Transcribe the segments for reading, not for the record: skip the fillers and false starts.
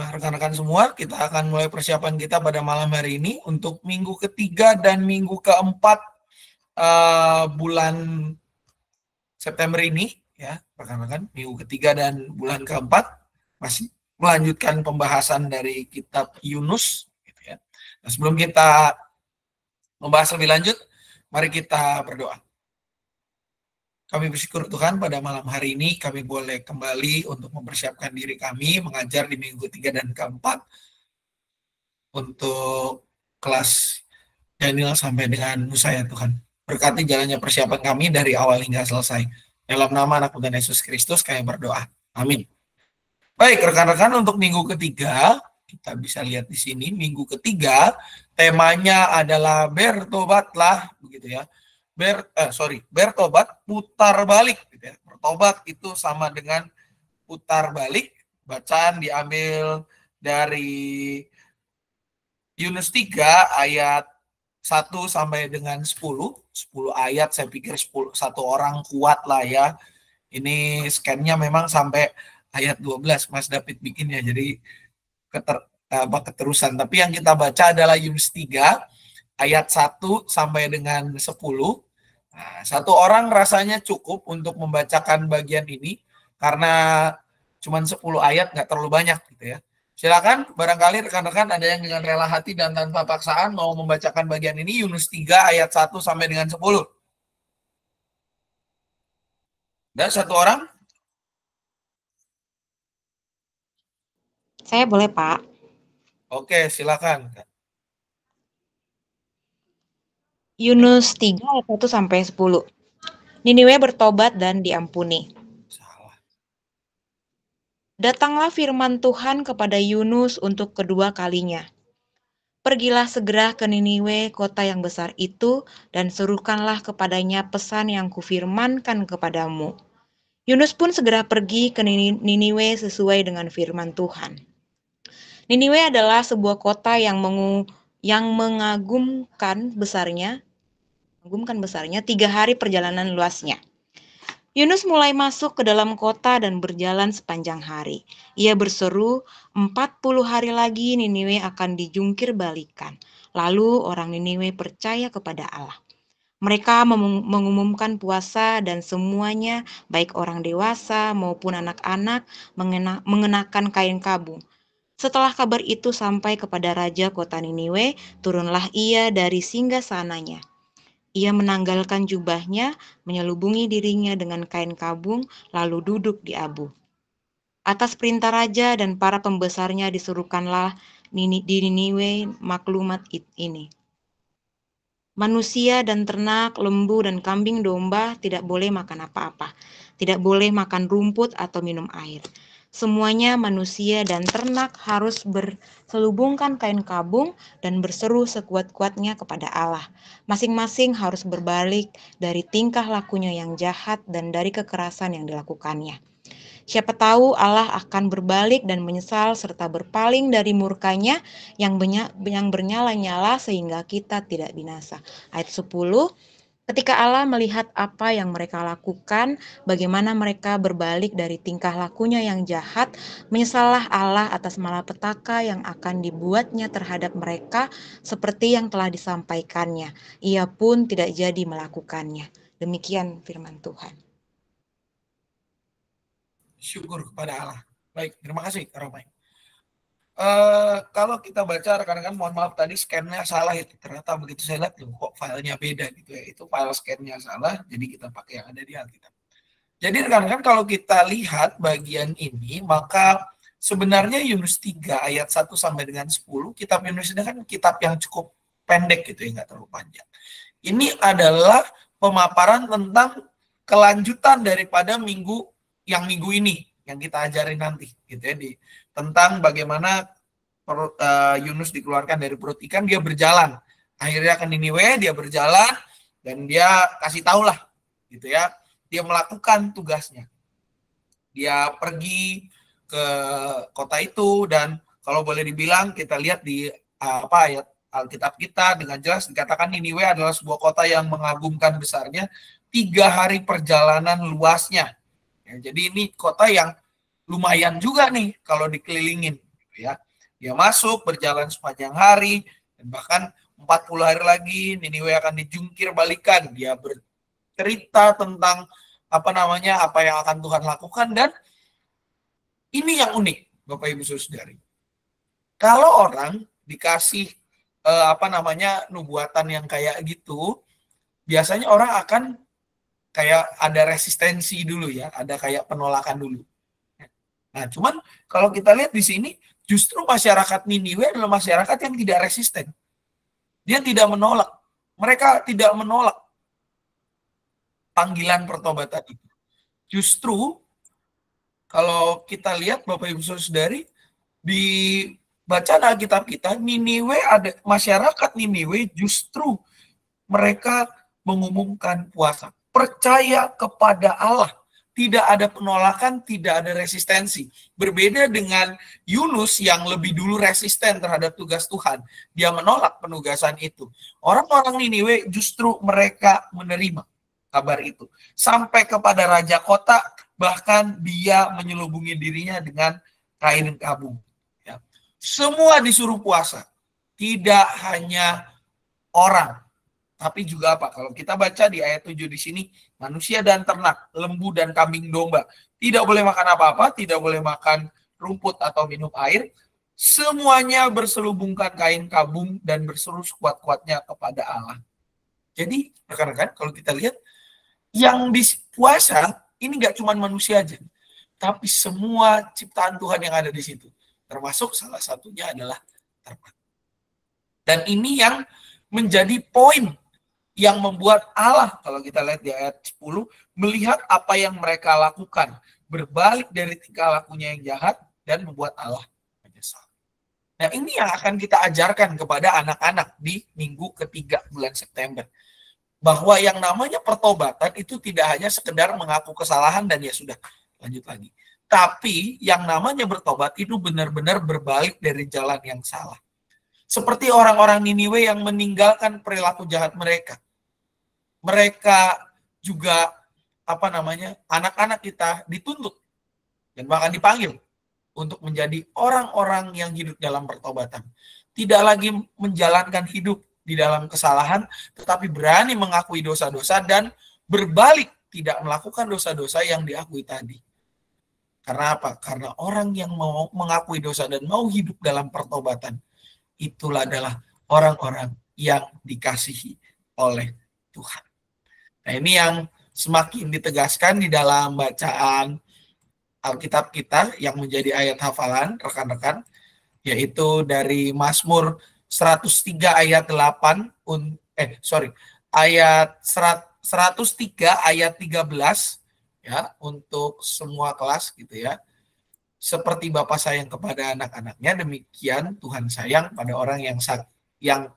rekan-rekan semua, kita akan mulai persiapan kita pada malam hari ini untuk minggu ketiga dan minggu keempat bulan September ini, ya rekan-rekan. Minggu ketiga dan bulan keempat masih melanjutkan pembahasan dari kitab Yunus, gitu ya. Nah, sebelum kita membahas lebih lanjut, mari kita berdoa. Kami bersyukur Tuhan pada malam hari ini kami boleh kembali untuk mempersiapkan diri kami mengajar di minggu ketiga dan keempat untuk kelas Daniel sampai dengan Musa ya Tuhan. Berkati jalannya persiapan kami dari awal hingga selesai. Dalam nama anak Tuhan Yesus Kristus kami berdoa. Amin. Baik rekan-rekan, untuk minggu ketiga kita bisa lihat di sini minggu ketiga temanya adalah bertobatlah, begitu ya. Bertobat, putar balik, gitu ya. Bertobat itu sama dengan putar balik. Bacaan diambil dari Yunus 3 ayat 1 sampai dengan 10. 10 ayat, saya pikir 1 orang kuat lah ya. Ini scan-nya memang sampai ayat 12 Mas David bikinnya, jadi keterusan. Tapi yang kita baca adalah Yunus 3 ayat 1 sampai dengan 10. Nah, 1 orang rasanya cukup untuk membacakan bagian ini karena cuma 10 ayat, nggak terlalu banyak gitu ya. Silakan, barangkali rekan-rekan ada yang dengan rela hati dan tanpa paksaan mau membacakan bagian ini, Yunus 3 ayat 1 sampai dengan 10. Dan 1 orang? Saya boleh, Pak. Oke, silakan. Yunus 3 ayat 1 sampai 10. Niniwe bertobat dan diampuni. Salah. Datanglah firman Tuhan kepada Yunus untuk kedua kalinya. Pergilah segera ke Niniwe, kota yang besar itu, dan serukanlah kepadanya pesan yang kufirmankan kepadamu. Yunus pun segera pergi ke Niniwe sesuai dengan firman Tuhan. Niniwe adalah sebuah kota yang mengagumkan besarnya 3 hari perjalanan luasnya. Yunus mulai masuk ke dalam kota dan berjalan sepanjang hari. Ia berseru, 40 hari lagi Niniwe akan dijungkir balikan. Lalu orang Niniwe percaya kepada Allah. Mereka mengumumkan puasa dan semuanya, baik orang dewasa maupun anak-anak, mengenakan kain kabung. Setelah kabar itu sampai kepada raja kota Niniwe, turunlah ia dari singgasananya. Ia menanggalkan jubahnya, menyelubungi dirinya dengan kain kabung, lalu duduk di abu. Atas perintah raja dan para pembesarnya disuruhkanlah di Niniwe maklumat ini. Manusia dan ternak, lembu dan kambing domba tidak boleh makan apa-apa, tidak boleh makan rumput atau minum air. Semuanya manusia dan ternak harus berselubungkan kain kabung dan berseru sekuat-kuatnya kepada Allah. Masing-masing harus berbalik dari tingkah lakunya yang jahat dan dari kekerasan yang dilakukannya. Siapa tahu Allah akan berbalik dan menyesal serta berpaling dari murkanya yang bernyala-nyala sehingga kita tidak binasa. Ayat 10. Ketika Allah melihat apa yang mereka lakukan, bagaimana mereka berbalik dari tingkah lakunya yang jahat, menyesallah Allah atas malapetaka yang akan dibuatnya terhadap mereka seperti yang telah disampaikannya. Ia pun tidak jadi melakukannya. Demikian firman Tuhan. Syukur kepada Allah. Baik, terima kasih Romai. Kalau kita baca rekan-rekan, mohon maaf tadi scan-nya salah itu. Ternyata begitu saya lihat loh, kok filenya beda gitu ya. Itu file scan-nya salah, jadi kita pakai yang ada di Alkitab. Jadi rekan-rekan, kalau kita lihat bagian ini, maka sebenarnya Yunus 3 ayat 1 sampai dengan 10, kitab Yunus ini kan kitab yang cukup pendek gitu ya, nggak terlalu panjang. Ini adalah pemaparan tentang kelanjutan daripada minggu ini yang kita ajarin nanti gitu ya, tentang bagaimana Yunus dikeluarkan dari perut ikan, dia berjalan akhirnya ke Niniwe, dia berjalan dan dia kasih tahu lah gitu ya, dia melakukan tugasnya, dia pergi ke kota itu. Dan kalau boleh dibilang kita lihat di ayat Alkitab kita dengan jelas dikatakan Niniwe adalah sebuah kota yang mengagumkan besarnya, 3 hari perjalanan luasnya ya, jadi ini kota yang lumayan juga nih kalau dikelilingin, ya. Dia masuk, berjalan sepanjang hari, dan bahkan 40 hari lagi Niniwe akan dijungkir balikan. Dia bercerita tentang apa yang akan Tuhan lakukan, dan ini yang unik, Bapak Ibu Saudari. Kalau orang dikasih nubuatan yang kayak gitu, biasanya orang akan kayak ada resistensi dulu ya, ada kayak penolakan dulu. Nah, cuman kalau kita lihat di sini, justru masyarakat Niniwe adalah masyarakat yang tidak resisten. Dia tidak menolak. Mereka tidak menolak panggilan pertobatan itu. Justru kalau kita lihat Bapak Ibu Saudari, di bacaan Alkitab kita, masyarakat Niniwe justru mereka mengumumkan puasa. Percaya kepada Allah. Tidak ada penolakan, tidak ada resistensi. Berbeda dengan Yunus yang lebih dulu resisten terhadap tugas Tuhan. Dia menolak penugasan itu. Orang-orang Niniwe justru mereka menerima kabar itu. Sampai kepada raja kota, bahkan dia menyelubungi dirinya dengan kain kabung. Ya. Semua disuruh puasa. Tidak hanya orang, tapi juga apa? Kalau kita baca di ayat 7 di sini, manusia dan ternak, lembu dan kambing domba, tidak boleh makan apa-apa, tidak boleh makan rumput atau minum air, semuanya berselubungkan kain kabung dan berseru sekuat-kuatnya kepada Allah. Jadi, rekan-rekan, kalau kita lihat, yang di puasa, ini nggak cuma manusia aja, tapi semua ciptaan Tuhan yang ada di situ. Termasuk salah satunya adalah ternak. Dan ini yang menjadi poin yang membuat Allah, kalau kita lihat di ayat 10, melihat apa yang mereka lakukan, berbalik dari tingkah lakunya yang jahat, dan membuat Allah menyesal. Nah, ini yang akan kita ajarkan kepada anak-anak di minggu ketiga bulan September. Bahwa yang namanya pertobatan itu tidak hanya sekedar mengaku kesalahan dan ya sudah, lanjut lagi. Tapi yang namanya bertobat itu benar-benar berbalik dari jalan yang salah. Seperti orang-orang Niniwe yang meninggalkan perilaku jahat mereka. Mereka juga anak-anak kita dituntut dan bahkan dipanggil untuk menjadi orang-orang yang hidup dalam pertobatan. Tidak lagi menjalankan hidup di dalam kesalahan, tetapi berani mengakui dosa-dosa dan berbalik tidak melakukan dosa-dosa yang diakui tadi. Karena apa? Karena orang yang mau mengakui dosa dan mau hidup dalam pertobatan, itulah adalah orang-orang yang dikasihi oleh Tuhan. Nah, ini yang semakin ditegaskan di dalam bacaan Alkitab kita yang menjadi ayat hafalan, rekan-rekan, yaitu dari Mazmur 103 ayat 8, ayat 103 ayat 13, ya, untuk semua kelas gitu ya. Seperti Bapa sayang kepada anak-anaknya, demikian Tuhan sayang pada orang yang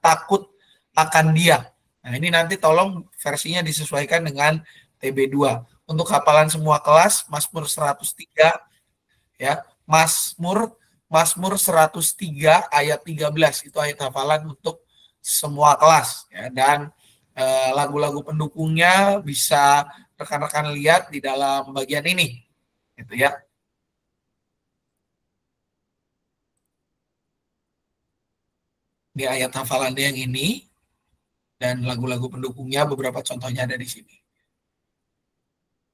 takut akan Dia. Nah, ini nanti tolong versinya disesuaikan dengan TB2. Untuk hafalan semua kelas, Mazmur 103 ya, Mazmur 103 ayat 13 itu ayat hafalan untuk semua kelas ya, dan lagu-lagu pendukungnya bisa rekan-rekan lihat di dalam bagian ini. Gitu ya. Di ayat hafalannya yang ini dan lagu-lagu pendukungnya, beberapa contohnya ada di sini.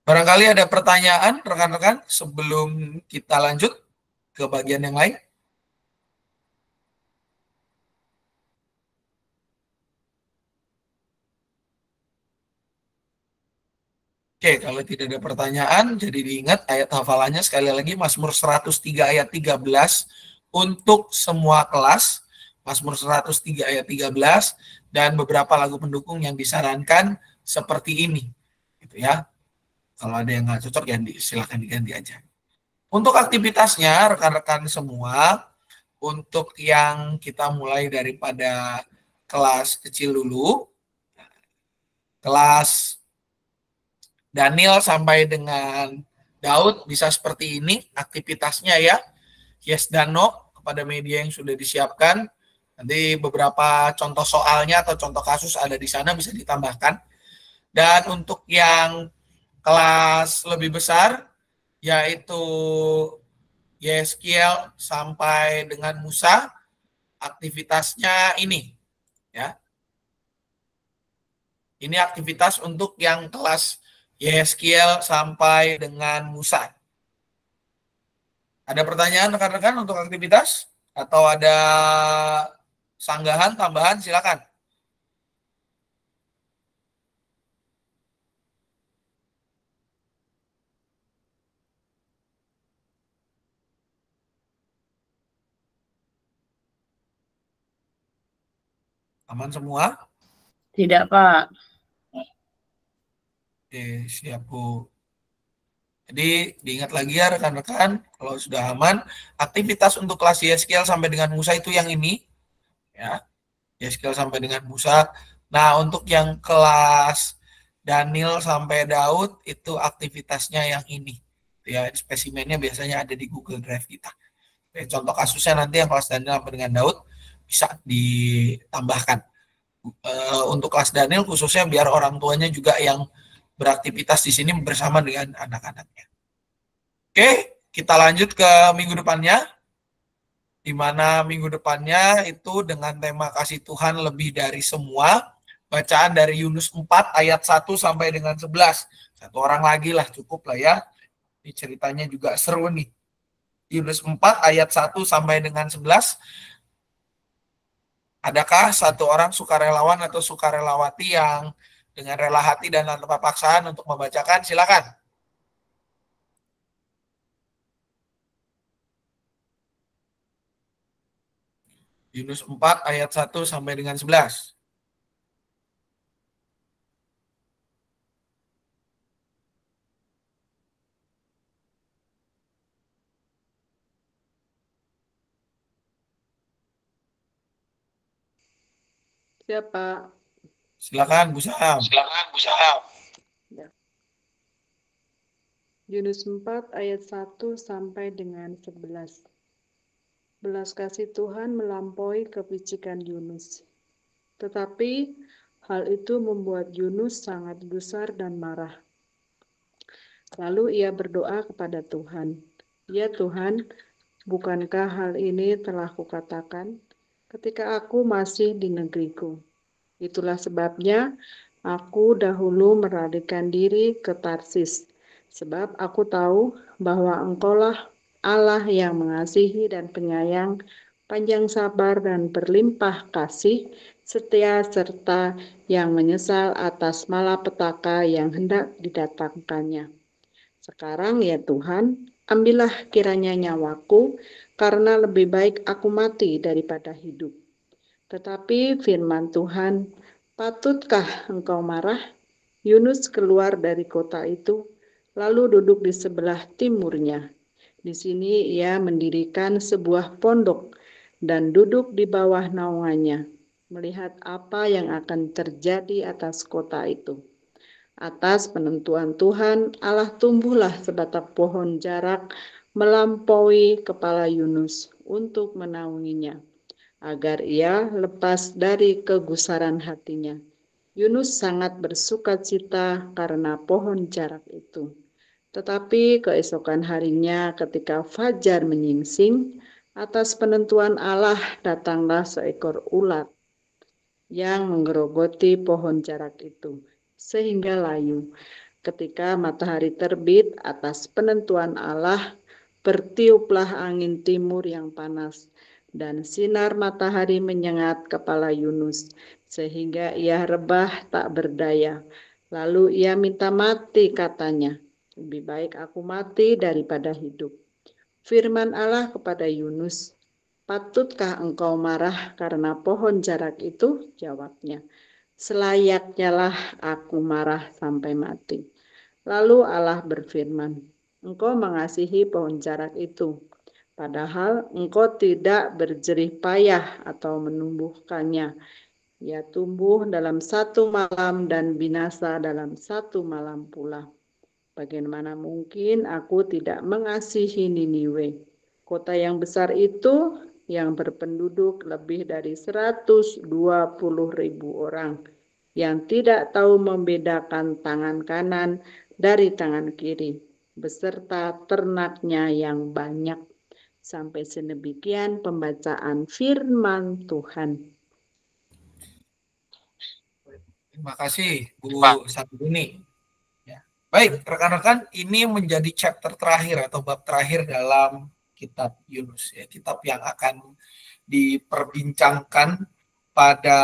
Barangkali ada pertanyaan rekan-rekan sebelum kita lanjut ke bagian yang lain. Oke, kalau tidak ada pertanyaan, jadi diingat ayat hafalannya sekali lagi Mazmur 103 ayat 13 untuk semua kelas, Mazmur 103 ayat 13 dan beberapa lagu pendukung yang disarankan seperti ini. Gitu ya. Kalau ada yang nggak cocok ya silakan diganti aja. Untuk aktivitasnya rekan-rekan semua, untuk yang kita mulai daripada kelas kecil dulu, kelas Daniel sampai dengan Daud bisa seperti ini aktivitasnya ya. Yes dan no kepada media yang sudah disiapkan. Nanti beberapa contoh soalnya atau contoh kasus ada di sana bisa ditambahkan. Dan untuk yang kelas lebih besar, yaitu Yeskiel sampai dengan Musa, aktivitasnya ini, ya. Ini aktivitas untuk yang kelas Yeskiel sampai dengan Musa. Ada pertanyaan rekan-rekan untuk aktivitas? Atau ada sanggahan, tambahan? Silakan. Aman semua? Tidak, Pak. Oke, siap, Bu. Jadi diingat lagi ya rekan-rekan, kalau sudah aman, aktivitas untuk kelas Yeskiel sampai dengan Musa itu yang ini, ya. Yeskiel sampai dengan Musa. Nah, untuk yang kelas Daniel sampai Daud itu aktivitasnya yang ini. Ya, spesimennya biasanya ada di Google Drive kita. Oke, contoh kasusnya nanti yang kelas Daniel sampai dengan Daud bisa ditambahkan. Untuk kelas Daniel khususnya biar orang tuanya juga yang beraktivitas di sini bersama dengan anak-anaknya. Oke, kita lanjut ke minggu depannya. Di mana minggu depannya itu dengan tema kasih Tuhan lebih dari semua. Bacaan dari Yunus 4 ayat 1 sampai dengan 11. Satu orang lagi lah, cukup lah ya. Ini ceritanya juga seru nih. Yunus 4 ayat 1 sampai dengan 11. Adakah satu orang sukarelawan atau sukarelawati yang dengan rela hati dan tanpa paksaan untuk membacakan? Silakan. Yunus 4 ayat 1 sampai dengan 11. Siapa? Silakan Bu Sam. Ya. Yunus 4 ayat 1 sampai dengan 11. Belas kasih Tuhan melampaui kepicikan Yunus. Tetapi hal itu membuat Yunus sangat gusar dan marah. Lalu ia berdoa kepada Tuhan. Ya Tuhan, bukankah hal ini telah kukatakan ketika aku masih di negeriku? Itulah sebabnya aku dahulu melarikan diri ke Tarsis, sebab aku tahu bahwa Engkaulah Allah yang mengasihi dan penyayang, panjang sabar dan berlimpah kasih, setia serta yang menyesal atas malapetaka yang hendak didatangkannya. Sekarang ya Tuhan, ambillah kiranya nyawaku, karena lebih baik aku mati daripada hidup. Tetapi firman Tuhan, patutkah engkau marah? Yunus keluar dari kota itu, lalu duduk di sebelah timurnya. Di sini ia mendirikan sebuah pondok dan duduk di bawah naungannya, melihat apa yang akan terjadi atas kota itu. Atas penentuan Tuhan, Allah tumbuhlah sebatang pohon jarak melampaui kepala Yunus untuk menaunginya, agar ia lepas dari kegusaran hatinya. Yunus sangat bersukacita karena pohon jarak itu. Tetapi keesokan harinya ketika fajar menyingsing, atas penentuan Allah datanglah seekor ulat yang menggerogoti pohon jarak itu, sehingga layu. Ketika matahari terbit atas penentuan Allah, bertiuplah angin timur yang panas, dan sinar matahari menyengat kepala Yunus, sehingga ia rebah tak berdaya. Lalu ia minta mati, katanya, lebih baik aku mati daripada hidup. Firman Allah kepada Yunus, patutkah engkau marah karena pohon jarak itu? Jawabnya, selayaknya lah aku marah sampai mati. Lalu Allah berfirman, engkau mengasihi pohon jarak itu, padahal engkau tidak berjerih payah atau menumbuhkannya. Ia tumbuh dalam satu malam dan binasa dalam satu malam pula. Bagaimana mungkin aku tidak mengasihi Niniwe, kota yang besar itu yang berpenduduk lebih dari 120.000 orang, yang tidak tahu membedakan tangan kanan dari tangan kiri, beserta ternaknya yang banyak. Sampai sedemikian pembacaan firman Tuhan. Terima kasih Bu Sabuni. Ya. Baik, rekan-rekan, ini menjadi chapter terakhir atau bab terakhir dalam kitab Yunus, ya, kitab yang akan diperbincangkan pada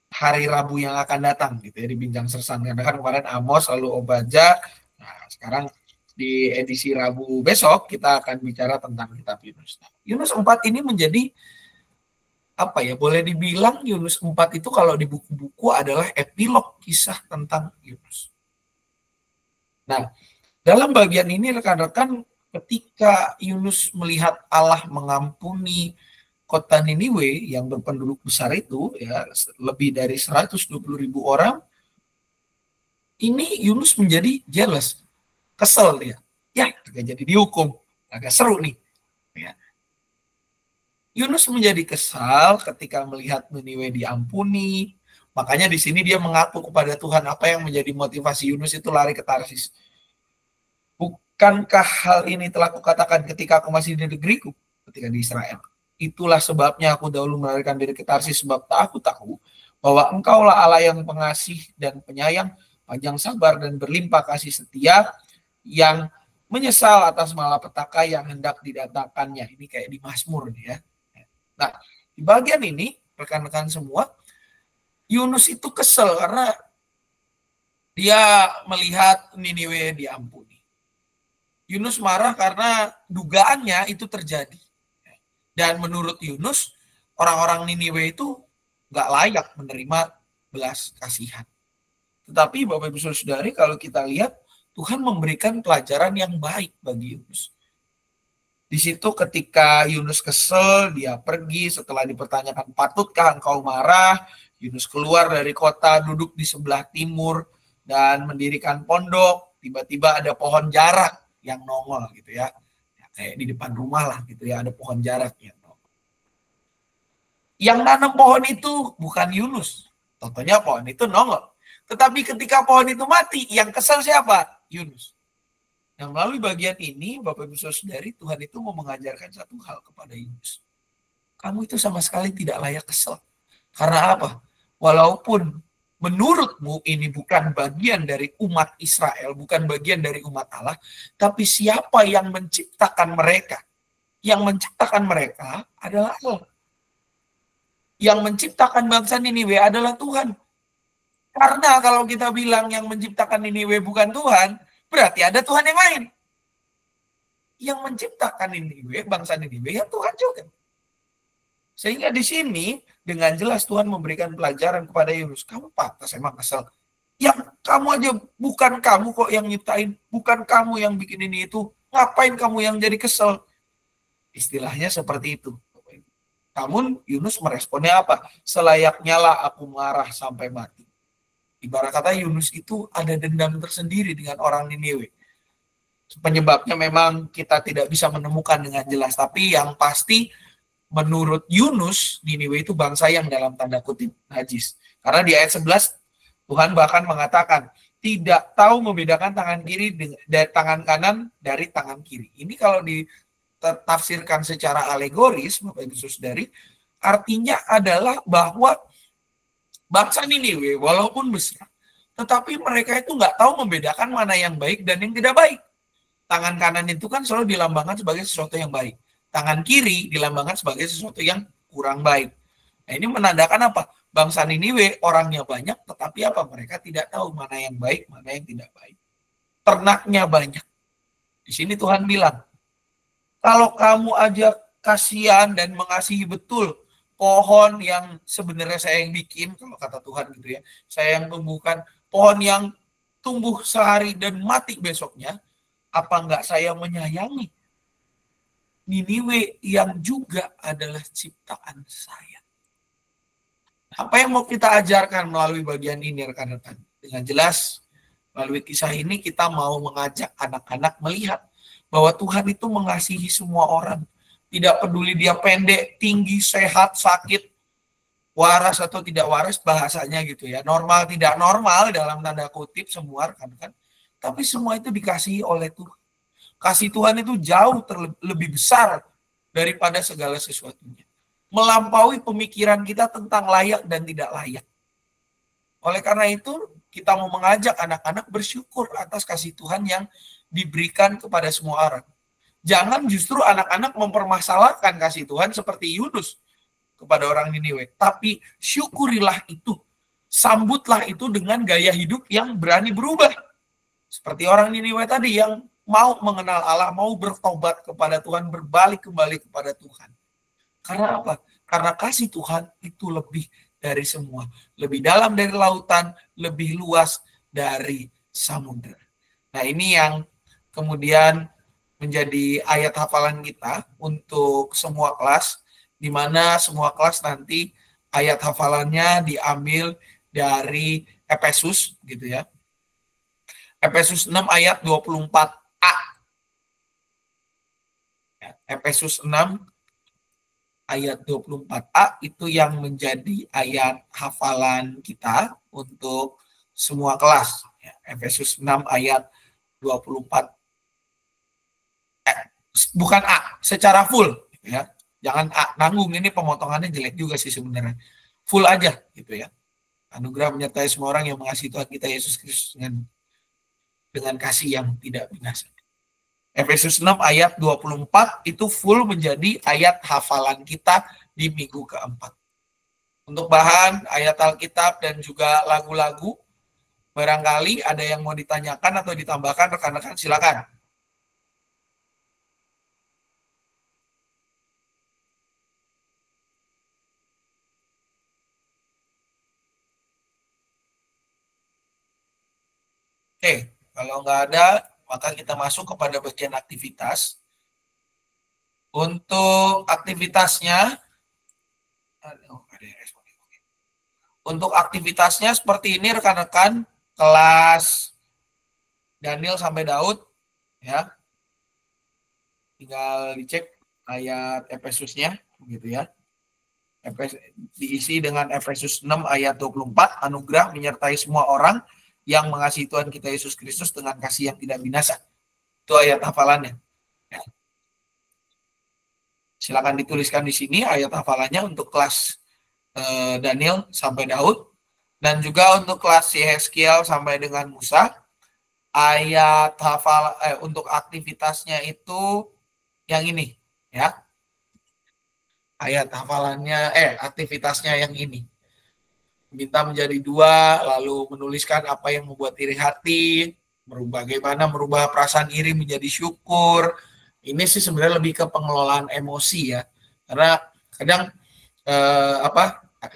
hari Rabu yang akan datang, gitu ya, di Bincang Sersan. Karena kan kemarin Amos lalu Obadja. Nah, sekarang di edisi Rabu besok kita akan bicara tentang kitab Yunus. Nah, Yunus 4 ini menjadi apa ya, boleh dibilang Yunus 4 itu kalau di buku-buku adalah epilog kisah tentang Yunus. Nah, dalam bagian ini rekan-rekan, ketika Yunus melihat Allah mengampuni kota Niniwe yang berpenduduk besar itu, ya, lebih dari 120.000 orang, ini Yunus menjadi jealous, kesel dia. Ya, jadi dihukum, agak seru nih. Ya. Yunus menjadi kesal ketika melihat Niniwe diampuni. Makanya di sini dia mengaku kepada Tuhan. Apa yang menjadi motivasi Yunus itu lari ke Tarsis. Bukankah hal ini telah kukatakan ketika aku masih di negeriku, ketika di Israel? Itulah sebabnya aku dahulu melarikan diri ke Tarsis, sebab aku tahu bahwa engkaulah Allah yang pengasih dan penyayang, panjang sabar dan berlimpah kasih setia, yang menyesal atas malapetaka yang hendak didatangkannya. Ini kayak di Mazmur nih ya. Nah, di bagian ini, rekan-rekan semua, Yunus itu kesel karena dia melihat Niniwe diampuni. Yunus marah karena dugaannya itu terjadi. Dan menurut Yunus, orang-orang Niniwe itu nggak layak menerima belas kasihan. Tetapi Bapak Ibu Saudari, kalau kita lihat, Tuhan memberikan pelajaran yang baik bagi Yunus. Di situ ketika Yunus kesel, dia pergi setelah dipertanyakan, patutkah engkau marah? Yunus keluar dari kota, duduk di sebelah timur, dan mendirikan pondok. Tiba-tiba ada pohon jarak yang nongol gitu ya. Kayak di depan rumah lah gitu ya, ada pohon jarak yang nongol. Yang nanam pohon itu bukan Yunus. Contohnya pohon itu nongol. Tetapi ketika pohon itu mati, yang kesel siapa? Yunus. Nah, melalui bagian ini, Bapak Ibu Saudari, Tuhan itu mau mengajarkan satu hal kepada Yunus. Kamu itu sama sekali tidak layak kesel. Karena apa? Walaupun menurutmu ini bukan bagian dari umat Israel, bukan bagian dari umat Allah, tapi siapa yang menciptakan mereka? Yang menciptakan mereka adalah Allah. Yang menciptakan bangsa Niniwe adalah Tuhan. Karena kalau kita bilang yang menciptakan Niniwe bukan Tuhan, berarti ada Tuhan yang lain. Yang menciptakan Niniwe, bangsa Niniwe, ya Tuhan juga. Sehingga di sini dengan jelas Tuhan memberikan pelajaran kepada Yunus. Kamu pantas emang kesel. Yang kamu aja, bukan kamu kok yang nyiptain, bukan kamu yang bikin ini itu. Ngapain kamu yang jadi kesel? Istilahnya seperti itu. Namun Yunus meresponnya apa? Selayaknya lah aku marah sampai mati. Ibarat kata Yunus itu ada dendam tersendiri dengan orang Niniwe. Penyebabnya memang kita tidak bisa menemukan dengan jelas. Tapi yang pasti menurut Yunus, Niniwe itu bangsa yang dalam tanda kutip najis. Karena di ayat 11 Tuhan bahkan mengatakan tidak tahu membedakan tangan kiri dari tangan kanan dari tangan kiri. Ini kalau ditafsirkan secara alegoris, Bapak Ibu Saudari, artinya adalah bahwa bangsa Niniwe walaupun besar, tetapi mereka itu nggak tahu membedakan mana yang baik dan yang tidak baik. Tangan kanan itu kan selalu dilambangkan sebagai sesuatu yang baik. Tangan kiri dilambangkan sebagai sesuatu yang kurang baik. Nah, ini menandakan apa? Bangsa Niniwe orangnya banyak, tetapi apa? Mereka tidak tahu mana yang baik, mana yang tidak baik. Ternaknya banyak. Di sini Tuhan bilang, kalau kamu aja kasihan dan mengasihi betul pohon yang sebenarnya saya yang bikin, kalau kata Tuhan gitu ya, saya yang tumbuhkan pohon yang tumbuh sehari dan mati besoknya, apa enggak saya menyayangi Niniwe yang juga adalah ciptaan saya? Apa yang mau kita ajarkan melalui bagian ini rekan-rekan? Dengan jelas, melalui kisah ini kita mau mengajak anak-anak melihat bahwa Tuhan itu mengasihi semua orang. Tidak peduli dia pendek, tinggi, sehat, sakit, waras atau tidak waras, bahasanya gitu ya. Normal, tidak normal dalam tanda kutip semua rekan-rekan. Tapi semua itu dikasihi oleh Tuhan. Kasih Tuhan itu jauh lebih besar daripada segala sesuatunya. Melampaui pemikiran kita tentang layak dan tidak layak. Oleh karena itu, kita mau mengajak anak-anak bersyukur atas kasih Tuhan yang diberikan kepada semua orang. Jangan justru anak-anak mempermasalahkan kasih Tuhan seperti Yunus kepada orang Niniwe. Tapi syukurilah itu. Sambutlah itu dengan gaya hidup yang berani berubah. Seperti orang Niniwe tadi yang mau mengenal Allah, mau bertobat kepada Tuhan, berbalik kembali kepada Tuhan. Karena apa? Karena kasih Tuhan itu lebih dari semua. Lebih dalam dari lautan, lebih luas dari samudera. Nah, ini yang kemudian menjadi ayat hafalan kita untuk semua kelas, di mana semua kelas nanti ayat hafalannya diambil dari Efesus, gitu ya. Efesus 6 ayat 24a. Efesus 6 ayat 24a itu yang menjadi ayat hafalan kita untuk semua kelas. Efesus 6 ayat 24. Bukan A, secara full. Ya. Jangan A, nanggung, ini pemotongannya jelek juga sih sebenarnya. Full aja gitu ya. Anugerah menyertai semua orang yang mengasihi Tuhan kita Yesus Kristus dengan kasih yang tidak binasa. Efesus 6 ayat 24 itu full menjadi ayat hafalan kita di minggu keempat. Untuk bahan ayat Alkitab dan juga lagu-lagu, barangkali ada yang mau ditanyakan atau ditambahkan rekan-rekan, silakan. Oke, kalau nggak ada, maka kita masuk kepada bagian aktivitas. Untuk aktivitasnya, seperti ini rekan-rekan, kelas Daniel sampai Daud, ya. Tinggal dicek ayat Efesusnya, begitu ya. Diisi dengan Efesus 6 ayat 24, anugerah menyertai semua orang yang mengasihi Tuhan kita Yesus Kristus dengan kasih yang tidak binasa. Itu ayat hafalannya. Ya. Silakan dituliskan di sini ayat hafalannya untuk kelas Daniel sampai Daud, dan juga untuk kelas Yehezkiel sampai dengan Musa. Ayat hafal untuk aktivitasnya itu yang ini, ya. Ayat hafalannya aktivitasnya yang ini. Minta menjadi 2, lalu menuliskan apa yang membuat iri hati, bagaimana merubah perasaan iri menjadi syukur. Ini sih sebenarnya lebih ke pengelolaan emosi ya, karena kadang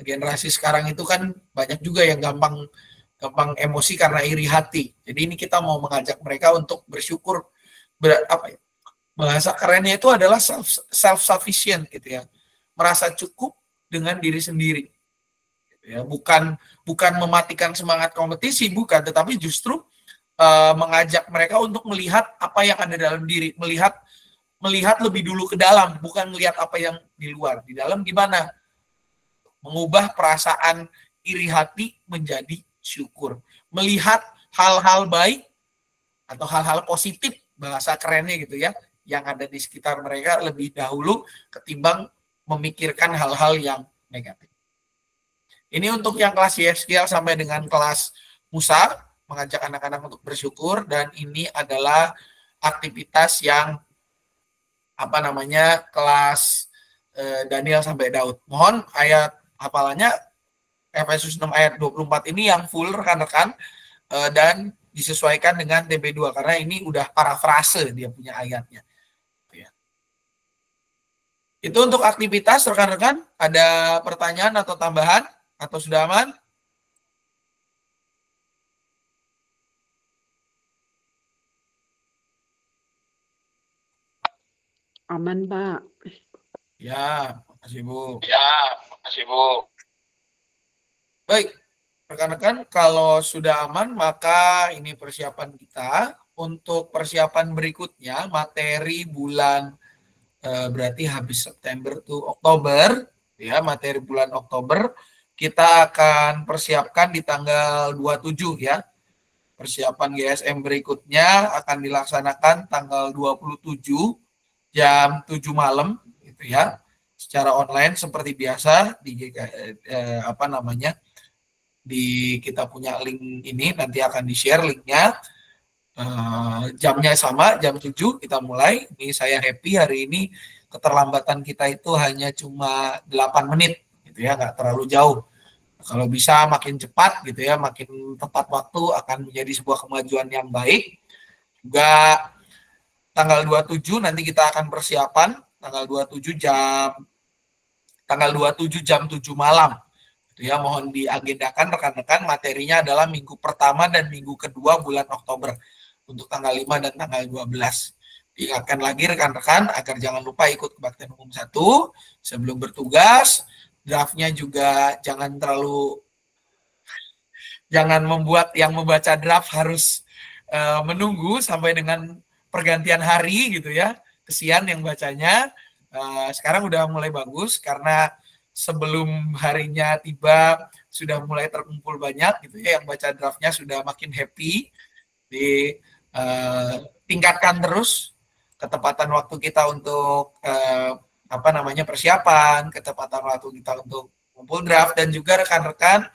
generasi sekarang itu kan banyak juga yang gampang emosi karena iri hati. Jadi ini kita mau mengajak mereka untuk bersyukur, bahasa kerennya itu adalah self sufficient gitu ya, merasa cukup dengan diri sendiri. Ya, bukan mematikan semangat kompetisi, bukan, tetapi justru mengajak mereka untuk melihat apa yang ada dalam diri, melihat lebih dulu ke dalam, bukan melihat apa yang di luar. Di dalam gimana? Mengubah perasaan iri hati menjadi syukur. Melihat hal-hal baik atau hal-hal positif, bahasa kerennya gitu ya, yang ada di sekitar mereka lebih dahulu ketimbang memikirkan hal-hal yang negatif. Ini untuk yang kelas Yehezkiel sampai dengan kelas Musa, mengajak anak-anak untuk bersyukur, dan ini adalah aktivitas yang kelas Daniel sampai Daud. Mohon ayat hafalannya Efesus 6 ayat 24 ini yang full rekan-rekan, dan disesuaikan dengan TB2 karena ini udah parafrase dia punya ayatnya. Itu untuk aktivitas rekan-rekan. Ada pertanyaan atau tambahan? Atau sudah aman? Aman, Pak. Ya, makasih Bu. Baik, rekan-rekan, kalau sudah aman, maka ini persiapan kita. Untuk persiapan berikutnya, materi bulan berarti habis September tuh Oktober, ya, materi bulan Oktober kita akan persiapkan di tanggal 27 ya. persiapan GSM berikutnya akan dilaksanakan tanggal 27 jam 7 malam gitu ya, secara online seperti biasa di di kita punya link ini, nanti akan di-share linknya. Jamnya sama, jam 7 kita mulai. Ini saya happy hari ini keterlambatan kita itu hanya cuma 8 menit gitu ya, nggak terlalu jauh. Kalau bisa makin cepat gitu ya, makin tepat waktu akan menjadi sebuah kemajuan yang baik. Juga tanggal 27 nanti kita akan persiapan tanggal 27 jam 7 malam. Gitu ya, mohon diagendakan rekan-rekan, materinya adalah minggu pertama dan minggu kedua bulan Oktober untuk tanggal 5 dan tanggal 12. Diingatkan lagi rekan-rekan agar jangan lupa ikut kebaktian umum 1 sebelum bertugas. Draftnya juga jangan membuat yang membaca draft harus menunggu sampai dengan pergantian hari gitu ya. Kesian yang bacanya. Sekarang udah mulai bagus karena sebelum harinya tiba sudah mulai terkumpul banyak gitu ya, yang baca draftnya sudah makin happy. Tingkatkan terus ketepatan waktu kita untuk persiapan, ketepatan waktu kita untuk kumpul draft, dan juga rekan-rekan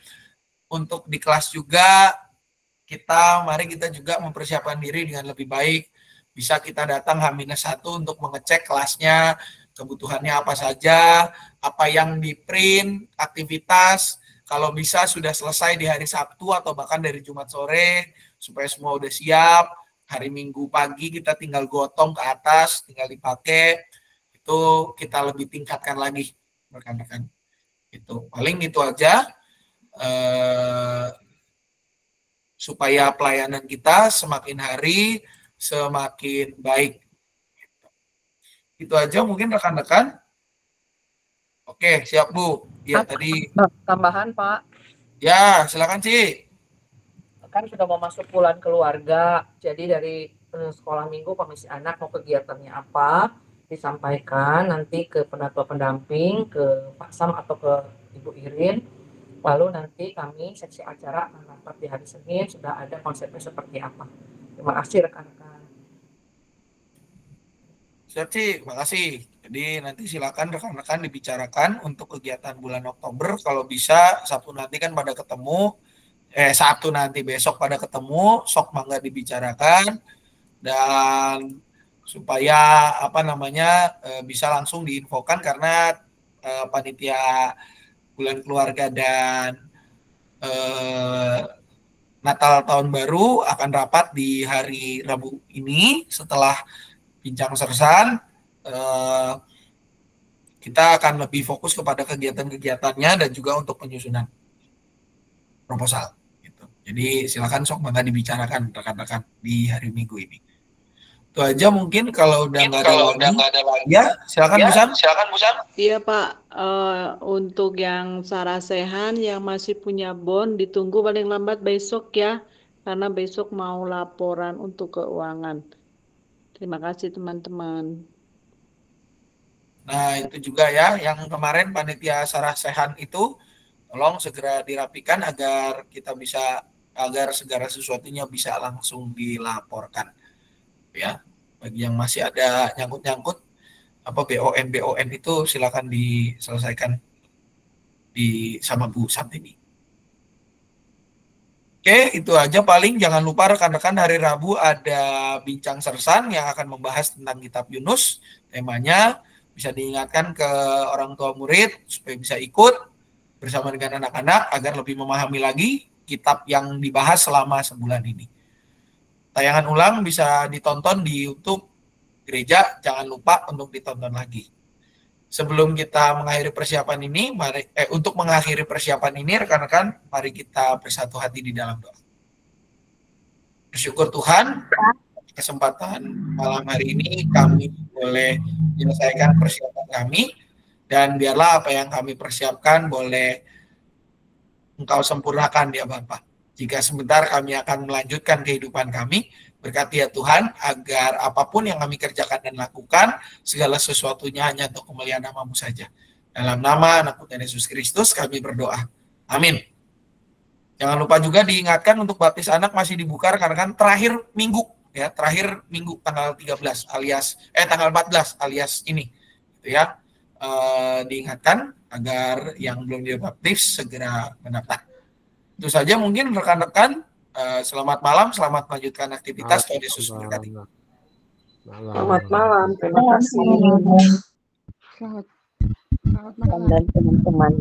untuk di kelas juga mari kita juga mempersiapkan diri dengan lebih baik. Bisa kita datang H-1 untuk mengecek kelasnya, kebutuhannya apa saja, apa yang di print, aktivitas, kalau bisa sudah selesai di hari Sabtu atau bahkan dari Jumat sore, supaya semua udah siap. Hari Minggu pagi kita tinggal gotong ke atas, tinggal dipakai. Itu kita lebih tingkatkan lagi, rekan-rekan. Itu paling itu aja, supaya pelayanan kita semakin hari semakin baik. Itu aja mungkin rekan-rekan. Oke, siap Bu. Ya tadi. Tambahan Pak. Ya, silakan Ci. Kan sudah mau masuk bulan keluarga, jadi dari sekolah minggu komisi anak mau kegiatannya apa disampaikan nanti ke penatua pendamping, ke Pak Sam atau ke Ibu Irin, lalu nanti kami seksi acara akan rapat di hari Senin, sudah ada konsepnya seperti apa. Terima kasih rekan-rekan. Siap Ci, makasih. Jadi nanti silakan rekan-rekan dibicarakan untuk kegiatan bulan Oktober, kalau bisa Sabtu nanti kan pada ketemu, Sabtu nanti besok pada ketemu, sok mangga dibicarakan, dan supaya bisa langsung diinfokan, karena panitia bulan keluarga dan Natal tahun baru akan rapat di hari Rabu ini. Setelah bincang sersan, kita akan lebih fokus kepada kegiatan-kegiatannya dan juga untuk penyusunan proposal. Jadi silakan sok mangga dibicarakan rekan-rekan di hari Minggu ini. Itu aja mungkin, kalau udah nggak ada lagi. Ya, silakan Bu Sam. Iya Pak, untuk yang Sarasehan yang masih punya bond ditunggu paling lambat besok ya, karena besok mau laporan untuk keuangan. Terima kasih teman-teman. Nah itu juga ya, yang kemarin panitia Sarasehan itu tolong segera dirapikan agar segala sesuatunya bisa langsung dilaporkan. Ya, bagi yang masih ada nyangkut-nyangkut BON itu silakan diselesaikan sama Bu Samtini. Oke, itu aja paling. Jangan lupa rekan-rekan, hari Rabu ada bincang sersan yang akan membahas tentang kitab Yunus. Temanya bisa diingatkan ke orang tua murid supaya bisa ikut bersama dengan anak-anak agar lebih memahami lagi kitab yang dibahas selama sebulan ini. Tayangan ulang bisa ditonton di YouTube gereja, jangan lupa untuk ditonton lagi. Sebelum kita mengakhiri persiapan ini, untuk mengakhiri persiapan ini, rekan-rekan, mari kita bersatu hati di dalam doa. Bersyukur Tuhan, kesempatan malam hari ini kami boleh menyelesaikan persiapan kami, dan biarlah apa yang kami persiapkan boleh Engkau sempurnakan ya Bapa. Jika sebentar kami akan melanjutkan kehidupan kami, berkati ya Tuhan, agar apapun yang kami kerjakan dan lakukan, segala sesuatunya hanya untuk kemuliaan nama-Mu saja. Dalam nama Anak Tuhan Yesus Kristus kami berdoa. Amin. Jangan lupa juga diingatkan untuk baptis anak masih dibuka karena kan terakhir minggu ya, terakhir minggu tanggal 13 alias tanggal 14 alias ini gitu ya. Diingatkan agar yang belum dibaptis segera mendaftar. Itu saja mungkin rekan-rekan. Selamat malam, selamat melanjutkan aktivitas. Tuhan Yesus memberkati. Selamat malam, terima kasih. Selamat malam dan teman-teman.